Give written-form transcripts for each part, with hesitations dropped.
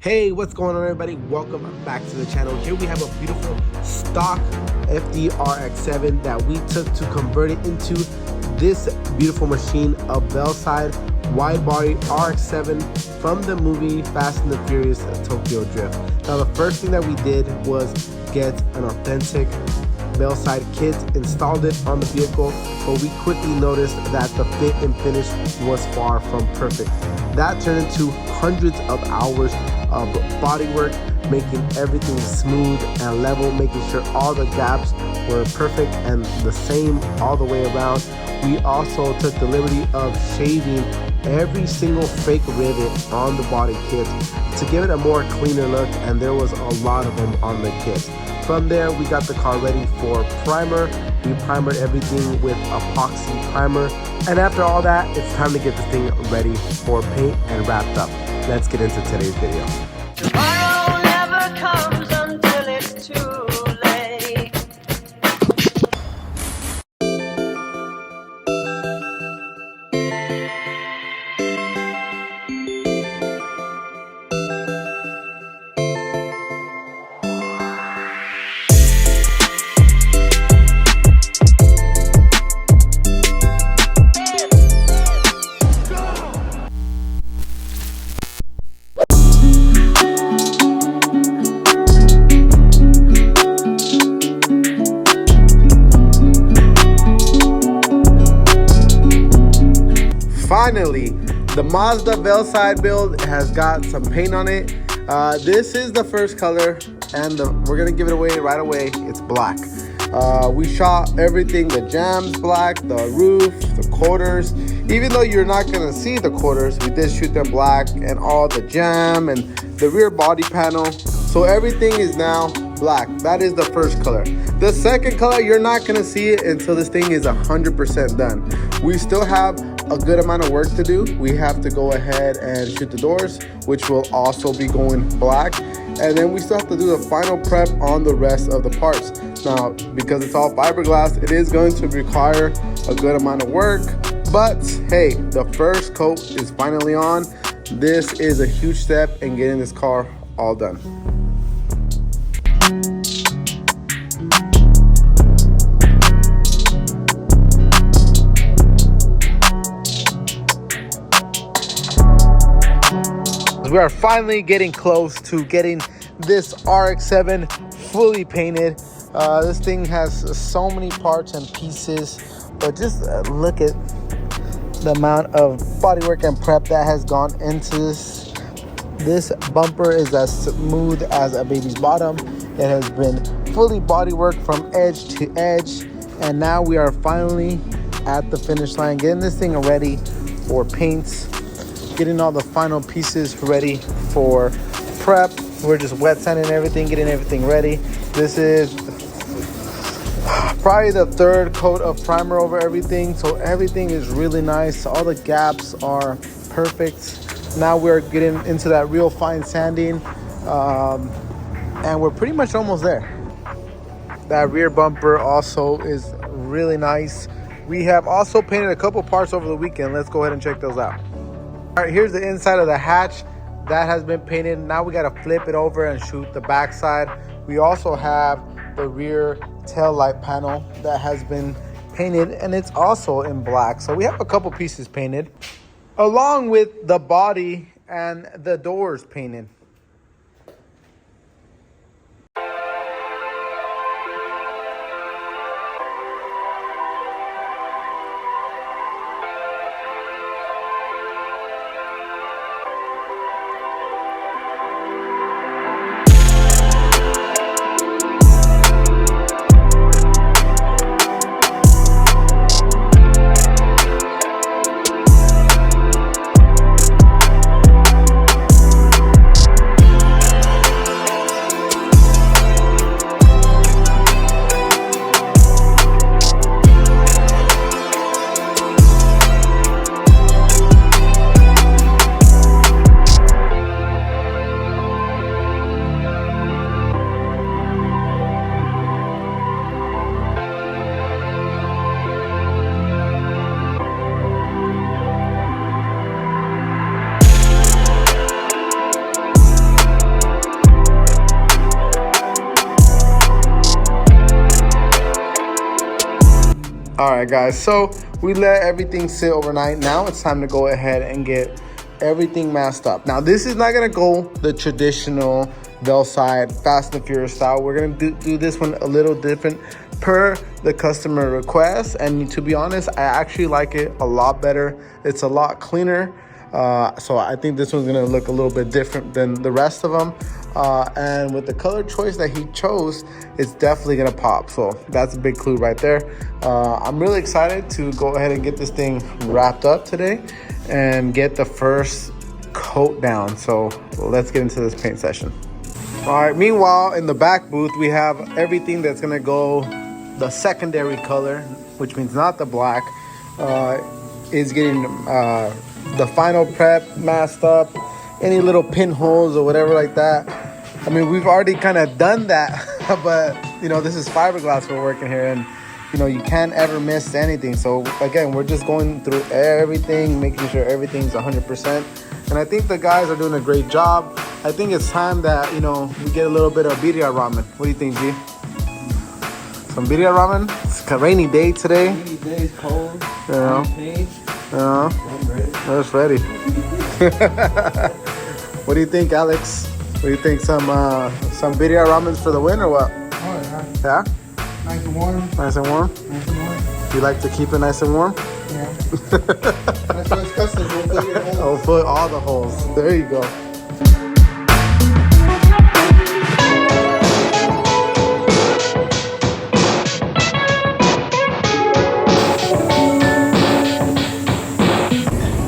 Hey, what's going on, everybody? Welcome back to the channel. Here we have a beautiful stock FD Rx7 that we took to convert it into this beautiful machine, a Veilside widebody RX7 from the movie Fast and the Furious Tokyo Drift. Now, the first thing that we did was get an authentic Veilside kit, installed it on the vehicle, but we quickly noticed that the fit and finish was far from perfect. That turned into hundreds of hours of body work, making everything smooth and level, making sure all the gaps were perfect and the same all the way around. We also took the liberty of shaving every single fake rivet on the body kit to give it a more cleaner look, and there was a lot of them on the kit. From there, we got the car ready for primer. We primered everything with epoxy primer, and after all that, it's time to get this thing ready for paint and wrapped up. Let's get into today's video. Tomorrow never comes until it's too late. Finally, the Mazda Veilside build has got some paint on it. This is the first color, and we're gonna give it away right away. It's black. We shot everything, the jams black, the roof, the quarters. Even though you're not gonna see the quarters, we did shoot them black, and all the jam and the rear body panel. So everything is now black. That is the first color. The second color, you're not gonna see it until this thing is 100% done. We still have a good amount of work to do. We have to go ahead and shoot the doors, which will also be going black, and then we still have to do the final prep on the rest of the parts. Now, because it's all fiberglass, it is going to require a good amount of work, but hey, the first coat is finally on. This is a huge step in getting this car all done. We are finally getting close to getting this RX7 fully painted. This thing has so many parts and pieces, but just look at the amount of bodywork and prep that has gone into this. This bumper is as smooth as a baby's bottom. It has been fully bodywork from edge to edge, and now we are finally at the finish line, getting this thing ready for paints, getting all the final pieces ready for prep. We're just wet sanding everything, getting everything ready. This is probably the third coat of primer over everything, so everything is really nice. All the gaps are perfect. Now we're getting into that real fine sanding, and we're pretty much almost there. That rear bumper also is really nice. We have also painted a couple parts over the weekend. Let's go ahead and check those out. All right, here's the inside of the hatch. That has been painted. Now we got to flip it over and shoot the back side. We also have the rear tail light panel that has been painted, and it's also in black. So we have a couple pieces painted, along with the body and the doors painted. All right, guys, so we let everything sit overnight. Now it's time to go ahead and get everything masked up. Now, this is not gonna go the traditional Veilside Fast and Furious style. We're gonna do this one a little different per the customer request. And to be honest, I actually like it a lot better. It's a lot cleaner. So I think this one's gonna look a little bit different than the rest of them. And with the color choice that he chose, it's definitely gonna pop. So that's a big clue right there. I'm really excited to go ahead and get this thing wrapped up today and get the first coat down. So let's get into this paint session. All right, meanwhile, in the back booth, we have everything that's gonna go the secondary color, which means not the black, is getting the final prep masked up, any little pinholes or whatever like that. I mean, we've already kind of done that, but you know, this is fiberglass we're working here, and you know, you can't ever miss anything. So again, we're just going through everything, making sure everything's 100%. And I think the guys are doing a great job. I think it's time that, you know, we get a little bit of birria ramen. What do you think, G? Some birria ramen? It's a rainy day today. Rainy day, it's cold. Yeah. I'm ready. That's ready. What do you think, Alex? What do you think? Some birria ramens for the win or what? Oh, yeah. Yeah? Nice and warm. Nice and warm? Nice and warm. You like to keep it nice and warm? Yeah. That's why it's custom. We'll put your holes. Oh, put all the holes. There you go.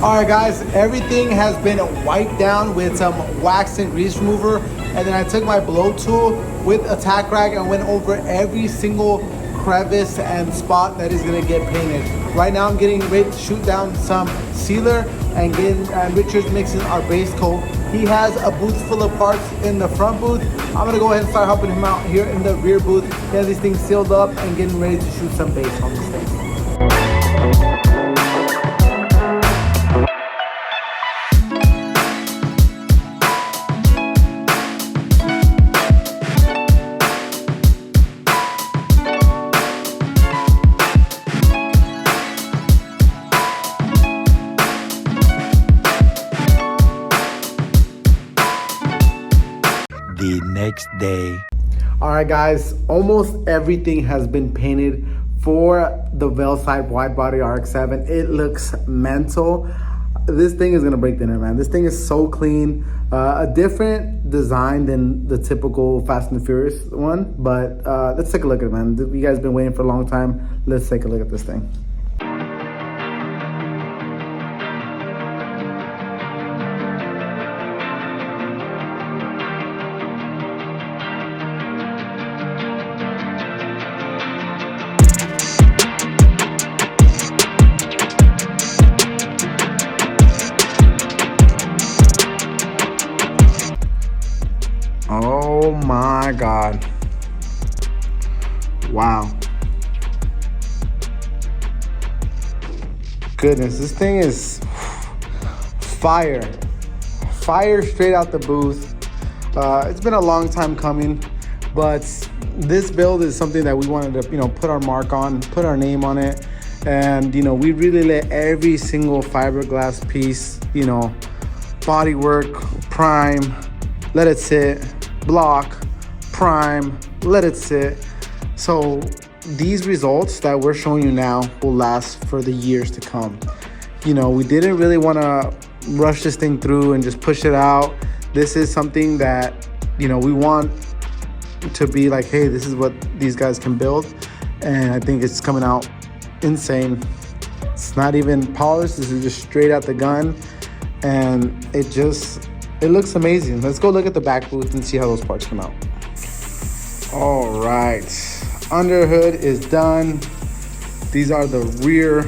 All right, guys, everything has been wiped down with some wax and grease remover. And then I took my blow tool with a tack rag and went over every single crevice and spot that is gonna get painted. Right now I'm getting ready to shoot down some sealer and Richard's mixing our base coat. He has a booth full of parts in the front booth. I'm gonna go ahead and start helping him out here in the rear booth. He has these things sealed up and getting ready to shoot some base on this thing. The next day. All right, guys, almost everything has been painted for the Veilside widebody RX7. It looks mental. This thing is gonna break the internet, man. This thing is so clean. A different design than the typical Fast and Furious one, but let's take a look at it, man. You guys have been waiting for a long time. Let's take a look at this thing. Oh my God. Wow. Goodness, this thing is fire. Fire straight out the booth. It's been a long time coming, but this build is something that we wanted to, you know, put our mark on, put our name on it. And, you know, we really let every single fiberglass piece, you know, body work, prime, let it sit, block, prime, let it sit. So these results that we're showing you now will last for the years to come. You know, we didn't really want to rush this thing through and just push it out. This is something that, you know, we want to be like, hey, this is what these guys can build. And I think it's coming out insane. It's not even polished. This is just straight out the gun. And it looks amazing. Let's go look at the back booth and see how those parts come out. All right, under hood is done. These are the rear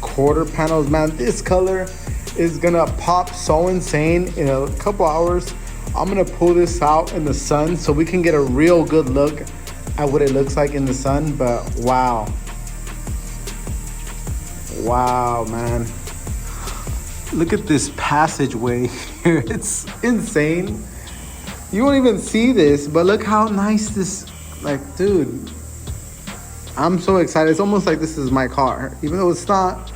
quarter panels, man. This color is gonna pop so insane in a couple hours. I'm gonna pull this out in the sun so we can get a real good look at what it looks like in the sun. But wow, man. Look at this passageway here. It's insane. You won't even see this, but look how nice this, like, dude. I'm so excited. It's almost like this is my car, even though it's not.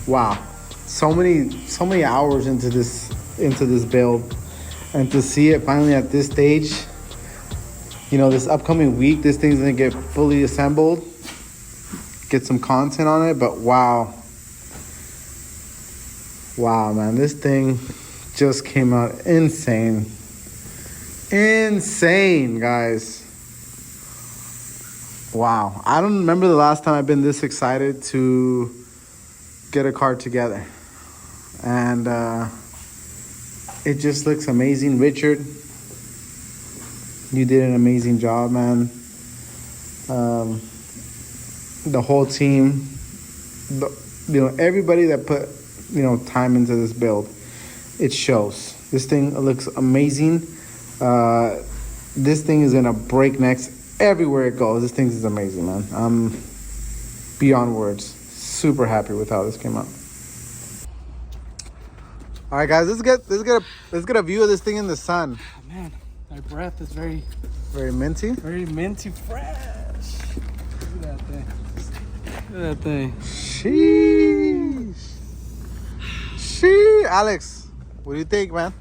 Wow, so many hours into this build, and to see it finally at this stage. You know, this upcoming week, this thing's gonna get fully assembled, get some content on it. But wow, man, this thing just came out insane, guys. Wow, I don't remember the last time I've been this excited to get a car together, and it just looks amazing. Richard, you did an amazing job, man. The whole team, everybody that put time into this build, it shows. This thing looks amazing. This thing is gonna break necks everywhere it goes. This thing is amazing, man. I'm beyond words. Super happy with how this came out. All right, guys, let's get a view of this thing in the sun. Oh, man, my breath is very minty. Very minty fresh. Look at that thing. Look at that thing. Sheesh. Alex, what do you think, man?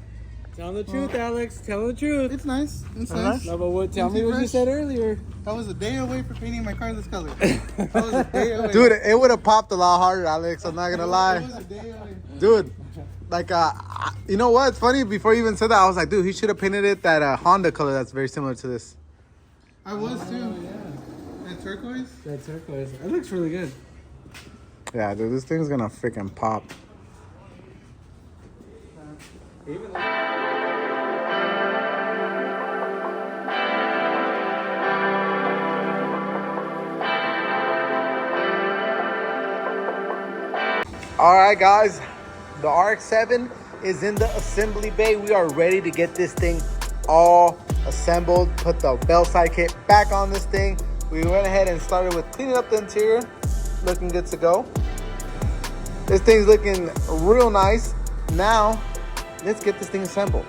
Tell the truth, Alex. Tell the truth. It's nice. It's nice. No, but tell me what you said earlier. I was a day away from painting my car this color. I was a day away. Dude, it would have popped a lot harder, Alex. I'm not gonna lie. I was a day away. Dude, like, you know what? It's funny. Before you even said that, I was like, dude, he should have painted it that Honda color that's very similar to this. I was too. That turquoise? That turquoise. It looks really good. Yeah, dude, this thing's gonna freaking pop. All right, guys, the RX7 is in the assembly bay. We are ready to get this thing all assembled, put the Veilside kit back on this thing. We went ahead and started with cleaning up the interior, looking good to go. This thing's looking real nice. Now, let's get this thing assembled.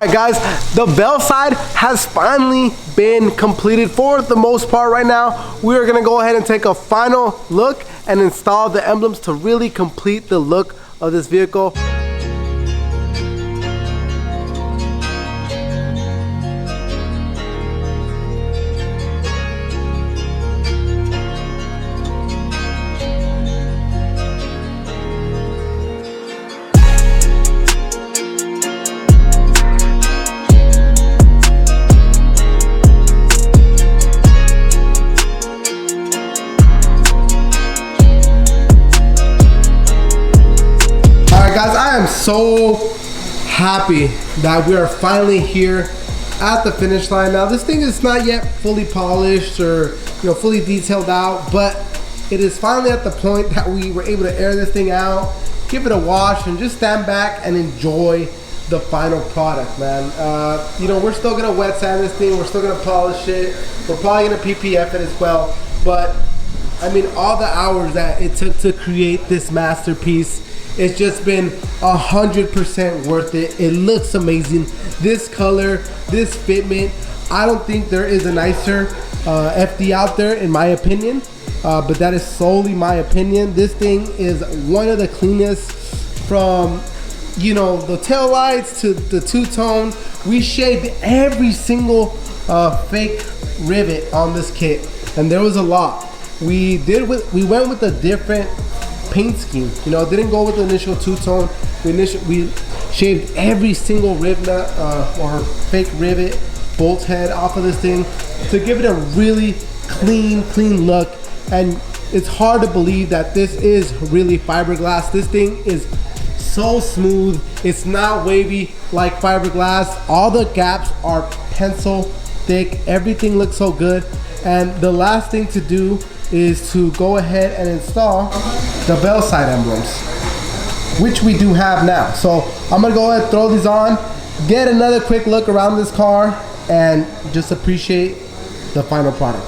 Alright guys, the Veilside has finally been completed for the most part. Right now, we are gonna go ahead and take a final look and install the emblems to really complete the look of this vehicle. Guys, I am so happy that we are finally here at the finish line. Now this thing is not yet fully polished or fully detailed out, but it is finally at the point that we were able to air this thing out, give it a wash, and just stand back and enjoy the final product, man. We're still gonna wet sand this thing, we're still gonna polish it, we're probably gonna PPF it as well, but I mean, all the hours that it took to create this masterpiece, it's just been 100% worth it. It looks amazing. This color, this fitment, I don't think there is a nicer FD out there, in my opinion, but that is solely my opinion. This thing is one of the cleanest, from the tail lights to the two-tone. We shaved every single fake rivet on this kit, and there was a lot. We went with a different paint scheme. Didn't go with the initial two-tone. We shaved every single rivet or fake rivet bolt head off of this thing to give it a really clean look. And it's hard to believe that this is really fiberglass. This thing is so smooth. It's not wavy like fiberglass. All the gaps are pencil thick. Everything looks so good. And the last thing to do is to go ahead and install the Veilside emblems, which we do have now. So I'm gonna go ahead and throw these on, get another quick look around this car, and just appreciate the final product.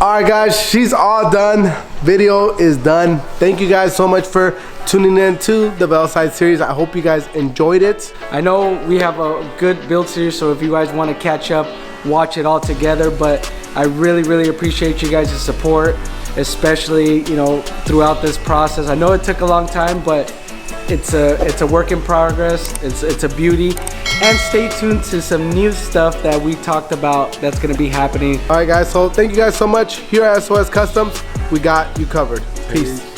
Alright guys, she's all done. Video is done. Thank you guys so much for tuning in to the Veilside series. I hope you guys enjoyed it. I know we have a good build series, so if you guys want to catch up, watch it all together. But I really appreciate you guys' support, especially throughout this process. I know it took a long time, but it's a work in progress. It's a beauty. And stay tuned to some new stuff that we talked about that's gonna be happening. Alright guys, so thank you guys so much. Here at SOS Customs, we got you covered. Peace.